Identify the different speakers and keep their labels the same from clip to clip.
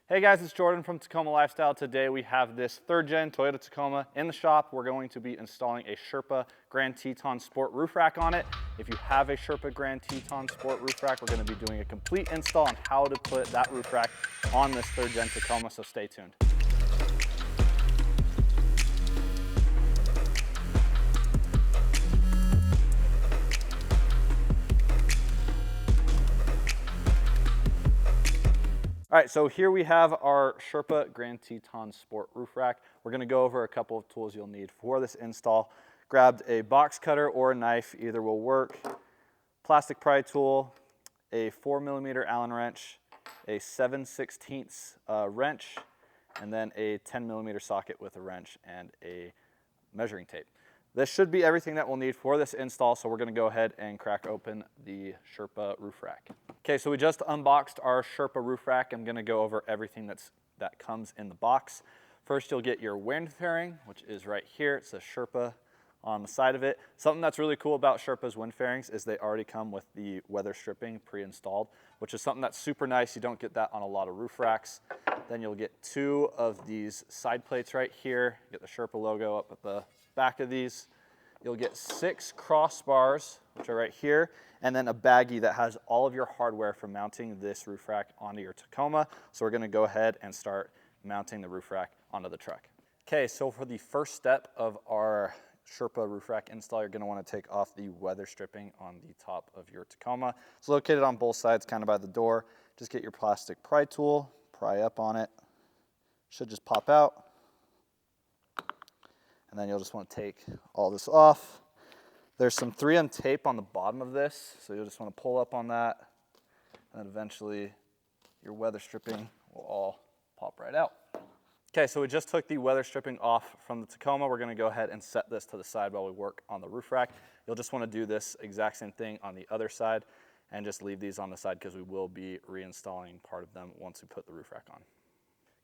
Speaker 1: Hey guys, it's Jordan from Tacoma Lifestyle. Today we have this 3rd gen Toyota Tacoma in the shop. We're going to be installing a Sherpa Grand Teton Sport roof rack on it. If you have a Sherpa Grand Teton Sport roof rack, we're going to be doing a complete install on how to put that roof rack on this 3rd gen Tacoma, so stay tuned. All right, so here we have our Sherpa Grand Teton Sport roof rack. We're gonna go over a couple of tools you'll need for this install. Grab a box cutter or a knife, either will work. Plastic pry tool, a 4mm Allen wrench, a 7/16 wrench, and then a 10mm socket with a wrench and a measuring tape. This should be everything that we'll need for this install, so we're gonna go ahead and crack open the Sherpa roof rack. Okay, so we just unboxed our Sherpa roof rack. I'm gonna go over everything that comes in the box. First, you'll get your wind fairing, which is right here. It's a Sherpa on the side of it. Something that's really cool about Sherpa's wind fairings is they already come with the weather stripping pre-installed, which is something that's super nice. You don't get that on a lot of roof racks. Then you'll get 2 of these side plates right here. You get the Sherpa logo up at the back of these. You'll get 6 crossbars, which are right here, and then a baggie that has all of your hardware for mounting this roof rack onto your Tacoma. So we're gonna go ahead and start mounting the roof rack onto the truck. Okay, so for the first step of our Sherpa roof rack install, you're gonna wanna take off the weather stripping on the top of your Tacoma. It's located on both sides, kind of by the door. Just get your plastic pry tool, pry up on it. Should just pop out. And then you'll just want to take all this off. There's some 3M tape on the bottom of this, so you'll just want to pull up on that, and then eventually your weather stripping will all pop right out. Okay, so we just took the weather stripping off from the Tacoma. We're going to go ahead and set this to the side while we work on the roof rack. You'll just want to do this exact same thing on the other side and just leave these on the side because we will be reinstalling part of them once we put the roof rack on.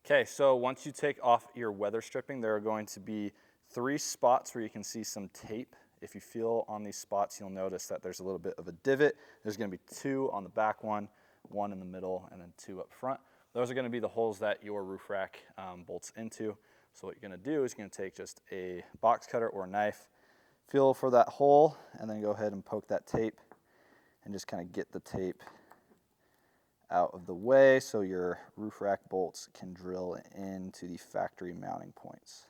Speaker 1: Okay, so once you take off your weather stripping, there are going to be 3 spots where you can see some tape. If you feel on these spots, you'll notice that there's a little bit of a divot. There's gonna be 2 on the back one in the middle, and then 2 up front. Those are gonna be the holes that your roof rack bolts into. So what you're gonna do is you're gonna take just a box cutter or a knife, feel for that hole, and then go ahead and poke that tape and just kind of get the tape out of the way so your roof rack bolts can drill into the factory mounting points.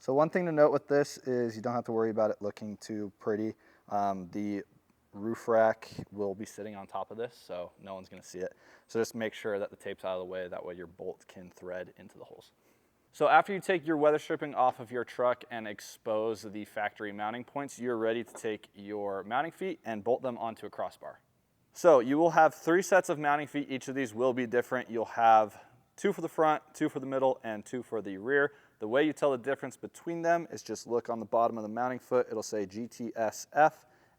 Speaker 1: So one thing to note with this is you don't have to worry about it looking too pretty. The roof rack will be sitting on top of this, so no one's gonna see it. So just make sure that the tape's out of the way, that way your bolt can thread into the holes. So after you take your weather stripping off of your truck and expose the factory mounting points, you're ready to take your mounting feet and bolt them onto a crossbar. So you will have 3 sets of mounting feet. Each of these will be different. You'll have 2 for the front, 2 for the middle, and 2 for the rear. The way you tell the difference between them is just look on the bottom of the mounting foot. It'll say GTSF,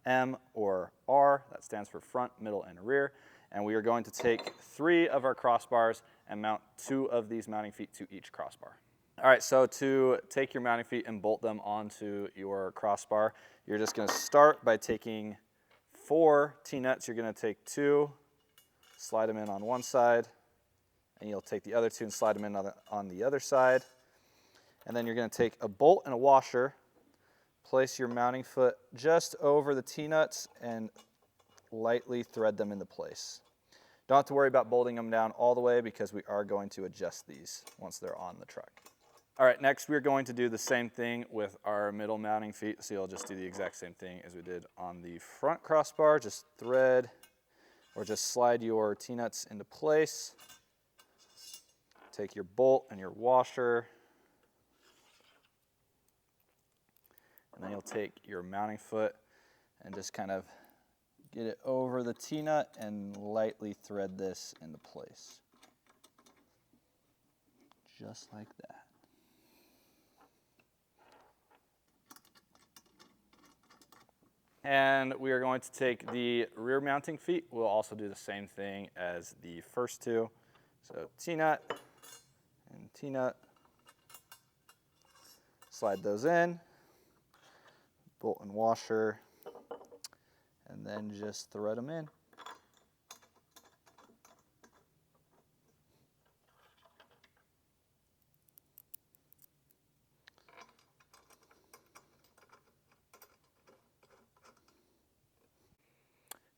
Speaker 1: M, or R. That stands for front, middle, and rear. And we are going to take 3 of our crossbars and mount 2 of these mounting feet to each crossbar. All right, so to take your mounting feet and bolt them onto your crossbar, you're just gonna start by taking 4 T-nuts. You're gonna take 2, slide them in on one side, and you'll take the other 2 and slide them in on the other side. And then you're going to take a bolt and a washer, place your mounting foot just over the T-nuts, and lightly thread them into place. Don't have to worry about bolting them down all the way because we are going to adjust these once they're on the truck. All right, next we're going to do the same thing with our middle mounting feet. So you'll just do the exact same thing as we did on the front crossbar. Just thread or just slide your T-nuts into place. Take your bolt and your washer. And then you'll take your mounting foot and just kind of get it over the T-nut and lightly thread this into place. Just like that. And we are going to take the rear mounting feet. We'll also do the same thing as the first 2. So T-nut and T-nut. Slide those in. Bolt and washer, and then just thread them in.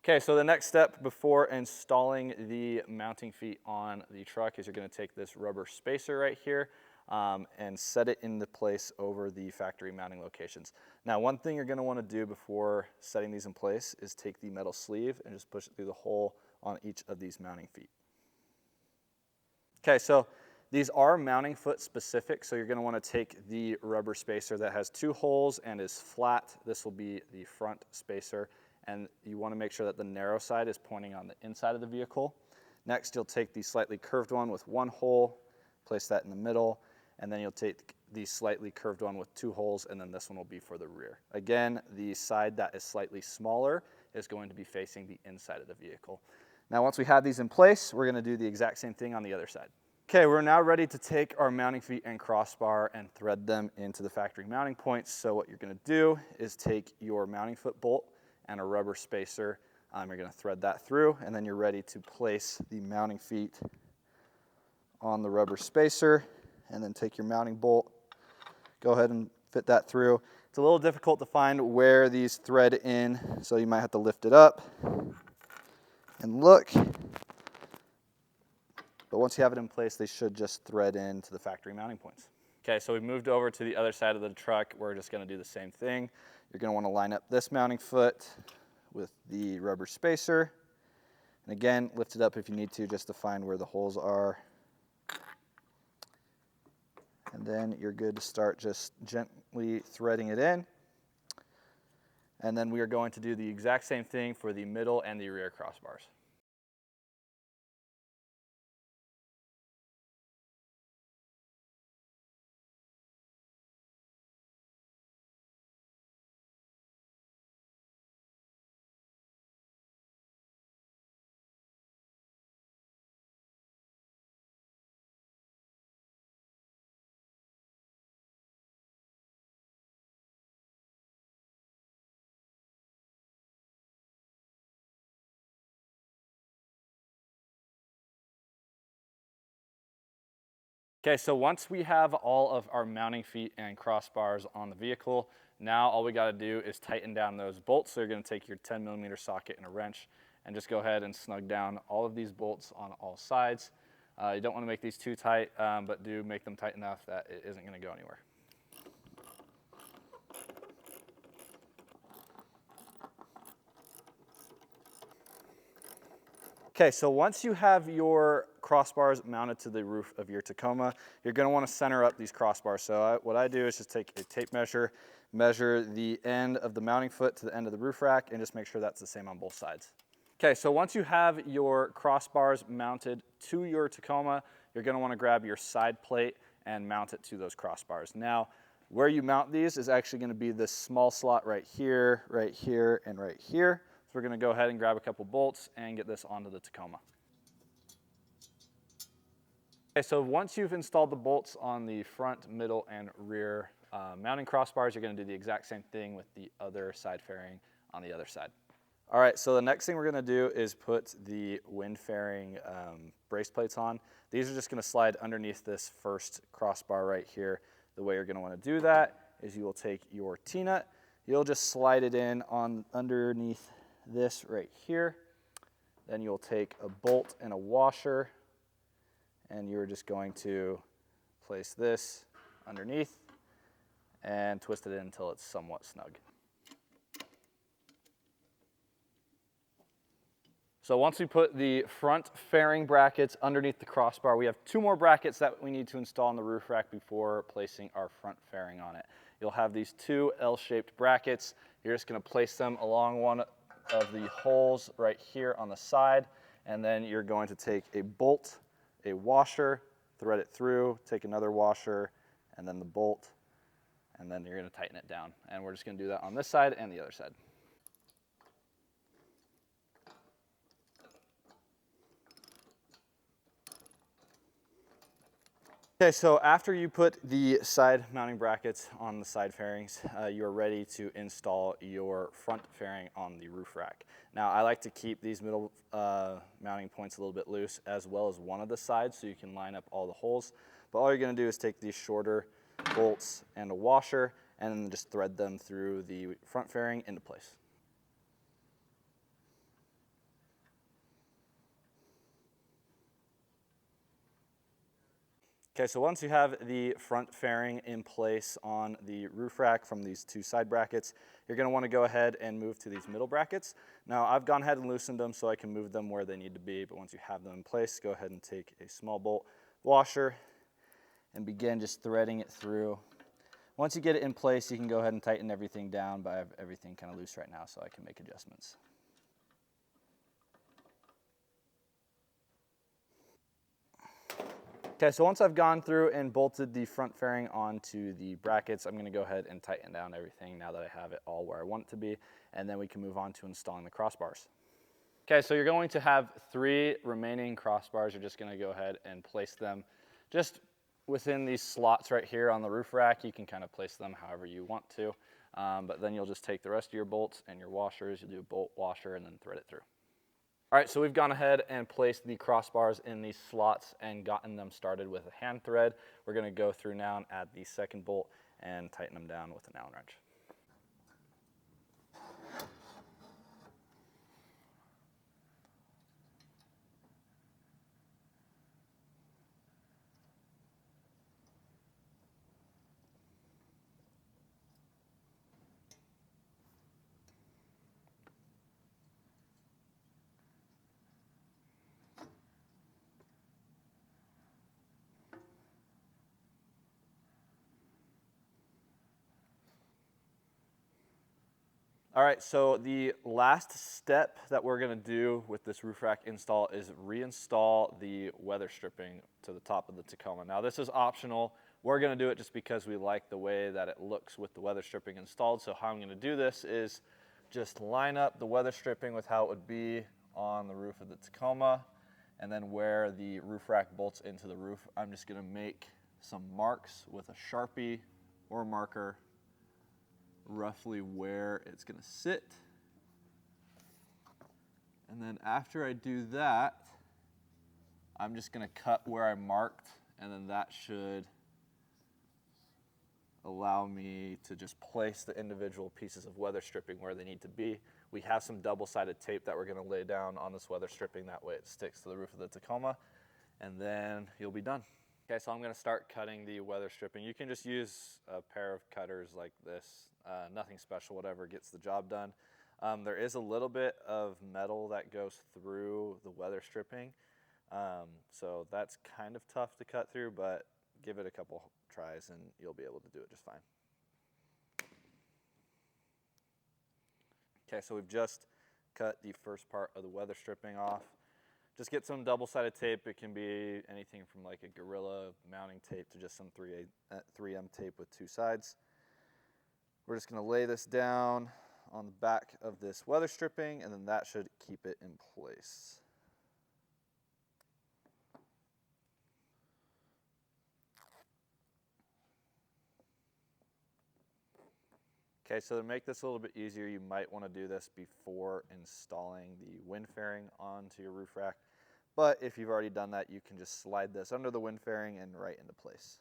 Speaker 1: Okay, so the next step before installing the mounting feet on the truck is you're going to take this rubber spacer right here and set it into place over the factory mounting locations. Now, one thing you're going to want to do before setting these in place is take the metal sleeve and just push it through the hole on each of these mounting feet. Okay, so these are mounting foot specific, so you're going to want to take the rubber spacer that has 2 holes and is flat. This will be the front spacer, and you want to make sure that the narrow side is pointing on the inside of the vehicle. Next, you'll take the slightly curved one with 1 hole, place that in the middle, and then you'll take the slightly curved one with 2 holes, and then this one will be for the rear. Again, the side that is slightly smaller is going to be facing the inside of the vehicle. Now, once we have these in place, we're going to do the exact same thing on the other side. Okay, we're now ready to take our mounting feet and crossbar and thread them into the factory mounting points. So what you're going to do is take your mounting foot bolt and a rubber spacer. You're going to thread that through, and then you're ready to place the mounting feet on the rubber spacer, and then take your mounting bolt, go ahead and fit that through. It's a little difficult to find where these thread in, so you might have to lift it up and look. But once you have it in place, they should just thread into the factory mounting points. Okay, so we've moved over to the other side of the truck. We're just going to do the same thing. You're going to want to line up this mounting foot with the rubber spacer. And again, lift it up if you need to, just to find where the holes are. And then you're good to start just gently threading it in. And then we are going to do the exact same thing for the middle and the rear crossbars. Okay, so once we have all of our mounting feet and crossbars on the vehicle, now all we got to do is tighten down those bolts. So you're going to take your 10mm socket and a wrench and just go ahead and snug down all of these bolts on all sides. You don't want to make these too tight, but do make them tight enough that it isn't going to go anywhere. Okay, so once you have your crossbars mounted to the roof of your Tacoma, you're going to want to center up these crossbars. So what I do is just take a tape measure, measure the end of the mounting foot to the end of the roof rack, and just make sure that's the same on both sides. Okay, so once you have your crossbars mounted to your Tacoma, you're going to want to grab your side plate and mount it to those crossbars. Now, where you mount these is actually going to be this small slot right here, and right here. So we're going to go ahead and grab a couple bolts and get this onto the Tacoma. Okay, so once you've installed the bolts on the front, middle, and rear mounting crossbars, you're going to do the exact same thing with the other side fairing on the other side. All right, so the next thing we're going to do is put the wind fairing brace plates on. These are just going to slide underneath this first crossbar right here. The way you're going to want to do that is you will take your T-nut, you'll just slide it in on underneath this right here. Then you'll take a bolt and a washer, and you're just going to place this underneath and twist it in until it's somewhat snug. So once we put the front fairing brackets underneath the crossbar, we have 2 more brackets that we need to install on the roof rack before placing our front fairing on it. You'll have these 2 L-shaped brackets. You're just going to place them along one of the holes right here on the side, and then you're going to take a bolt, a washer, thread it through, take another washer, and then the bolt, and then you're going to tighten it down. And we're just going to do that on this side and the other side. Okay, so after you put the side mounting brackets on the side fairings, you're ready to install your front fairing on the roof rack. Now, I like to keep these middle mounting points a little bit loose, as well as one of the sides, so you can line up all the holes. But all you're going to do is take these shorter bolts and a washer, and then just thread them through the front fairing into place. Okay, so once you have the front fairing in place on the roof rack from these two side brackets, you're going to want to go ahead and move to these middle brackets. Now, I've gone ahead and loosened them so I can move them where they need to be, but once you have them in place, go ahead and take a small bolt washer and begin just threading it through. Once you get it in place, you can go ahead and tighten everything down, but I have everything kind of loose right now so I can make adjustments. Okay, so once I've gone through and bolted the front fairing onto the brackets, I'm going to go ahead and tighten down everything now that I have it all where I want it to be, and then we can move on to installing the crossbars. Okay, so you're going to have 3 remaining crossbars. You're just going to go ahead and place them just within these slots right here on the roof rack. You can kind of place them however you want to, but then you'll just take the rest of your bolts and your washers, you'll do a bolt washer and then thread it through. All right, so we've gone ahead and placed the crossbars in these slots and gotten them started with a hand thread. We're going to go through now and add the second bolt and tighten them down with an Allen wrench. All right, so the last step that we're gonna do with this roof rack install is reinstall the weather stripping to the top of the Tacoma. Now this is optional. We're gonna do it just because we like the way that it looks with the weather stripping installed. So how I'm gonna do this is just line up the weather stripping with how it would be on the roof of the Tacoma, and then where the roof rack bolts into the roof, I'm just gonna make some marks with a Sharpie or marker roughly where it's going to sit. And then after I do that, I'm just going to cut where I marked, and then that should allow me to just place the individual pieces of weather stripping where they need to be. We have some double-sided tape that we're going to lay down on this weather stripping, that way it sticks to the roof of the Tacoma, and then you'll be done. Okay, so I'm going to start cutting the weather stripping. You can just use a pair of cutters like this, nothing special, whatever gets the job done. There is a little bit of metal that goes through the weather stripping, so that's kind of tough to cut through, but give it a couple tries and you'll be able to do it just fine. Okay, so we've just cut the first part of the weather stripping off. Just get some double-sided tape. It can be anything from like a Gorilla mounting tape to just some 3M tape with 2 sides. We're just going to lay this down on the back of this weather stripping, and then that should keep it in place. Okay, so to make this a little bit easier, you might want to do this before installing the wind fairing onto your roof rack. But if you've already done that, you can just slide this under the wind fairing and right into place.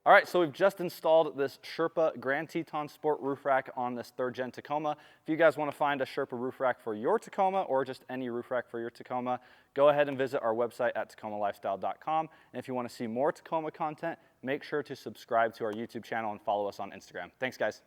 Speaker 1: All right, so we've just installed this Sherpa Grand Teton Sport roof rack on this 3rd gen Tacoma. If you guys want to find a Sherpa roof rack for your Tacoma or just any roof rack for your Tacoma, go ahead and visit our website at tacomalifestyle.com. And if you want to see more Tacoma content, make sure to subscribe to our YouTube channel and follow us on Instagram. Thanks, guys.